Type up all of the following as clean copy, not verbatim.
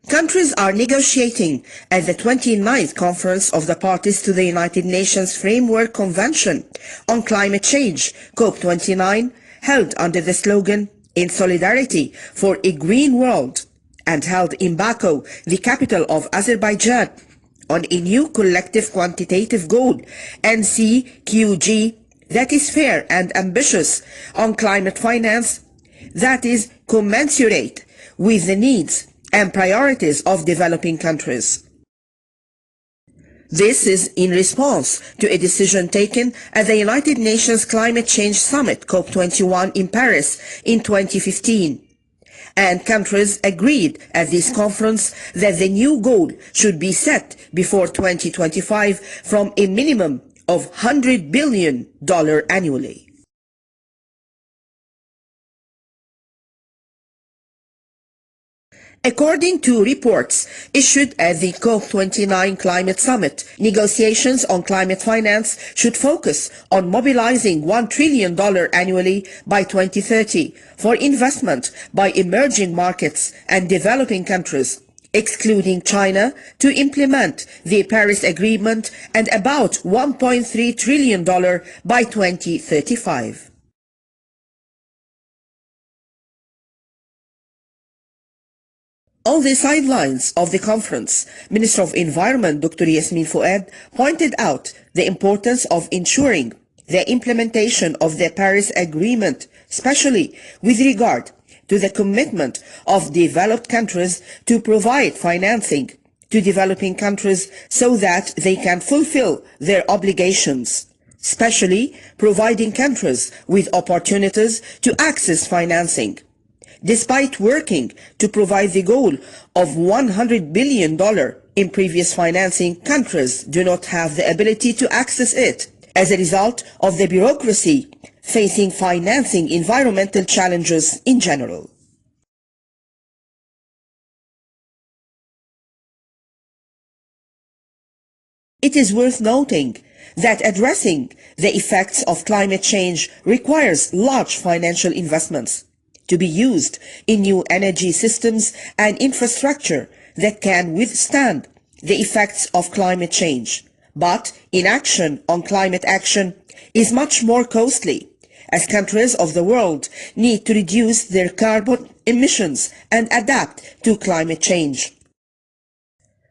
Countries are negotiating at the 29th Conference of the Parties to the United Nations Framework Convention on Climate Change, Cop29, held under the slogan "In Solidarity for a Green World," and held in Baku, the capital of Azerbaijan, on a new collective quantitative goal, NCQG, that is fair and ambitious on climate finance, that is commensurate with the needs and priorities of developing countries. This is in response to a decision taken at the United Nations Climate Change Summit COP21 in Paris in 2015. And countries agreed at this conference that the new goal should be set before 2025 from a minimum of $100 billion annually. According to reports issued at the COP29 Climate Summit, negotiations on climate finance should focus on mobilizing $1 trillion annually by 2030 for investment by emerging markets and developing countries, excluding China, to implement the Paris Agreement, and about $1.3 trillion by 2035. On the sidelines of the conference, Minister of Environment Dr. Yasmin Fouad pointed out the importance of ensuring the implementation of the Paris Agreement, especially with regard to the commitment of developed countries to provide financing to developing countries so that they can fulfill their obligations, especially providing countries with opportunities to access financing. Despite working to provide the goal of $100 billion in previous financing, countries do not have the ability to access it as a result of the bureaucracy facing financing environmental challenges in general. It is worth noting that addressing the effects of climate change requires large financial investments to be used in new energy systems and infrastructure that can withstand the effects of climate change. But inaction on climate action is much more costly, as countries of the world need to reduce their carbon emissions and adapt to climate change.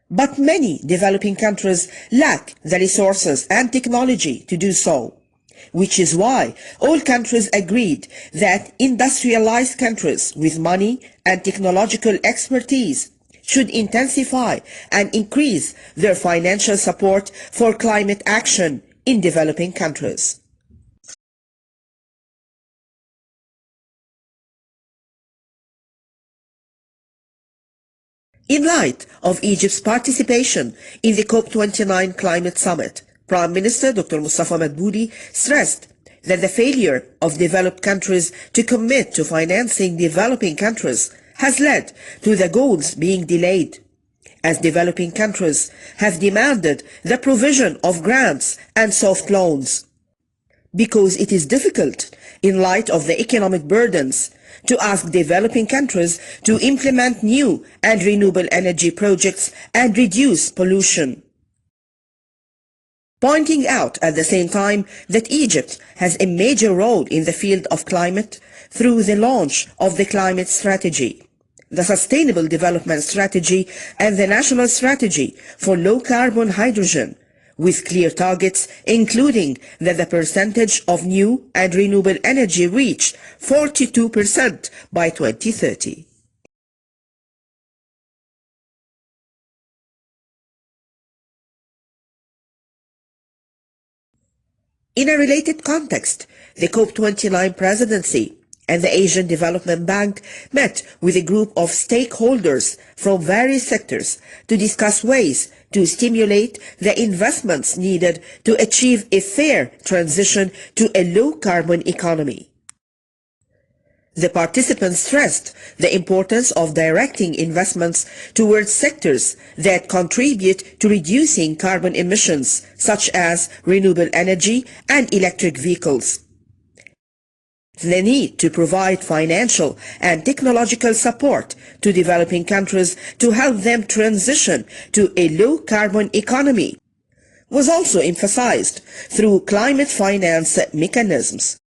But many developing countries lack the resources and technology to do so, which is why all countries agreed that industrialized countries with money and technological expertise should intensify and increase their financial support for climate action in developing countries. In light of Egypt's participation in the COP29 Climate Summit, Prime Minister Dr. Mustafa Madbouli stressed that the failure of developed countries to commit to financing developing countries has led to the goals being delayed, as developing countries have demanded the provision of grants and soft loans, because it is difficult, in light of the economic burdens, to ask developing countries to implement new and renewable energy projects and reduce pollution. Pointing out at the same time that Egypt has a major role in the field of climate through the launch of the climate strategy, the Sustainable Development Strategy, and the National Strategy for Low Carbon Hydrogen, with clear targets including that the percentage of new and renewable energy reach 42% by 2030. In a related context, the COP29 presidency and the Asian Development Bank met with a group of stakeholders from various sectors to discuss ways to stimulate the investments needed to achieve a fair transition to a low-carbon economy. The participants stressed the importance of directing investments towards sectors that contribute to reducing carbon emissions, such as renewable energy and electric vehicles. The need to provide financial and technological support to developing countries to help them transition to a low-carbon economy was also emphasized through climate finance mechanisms.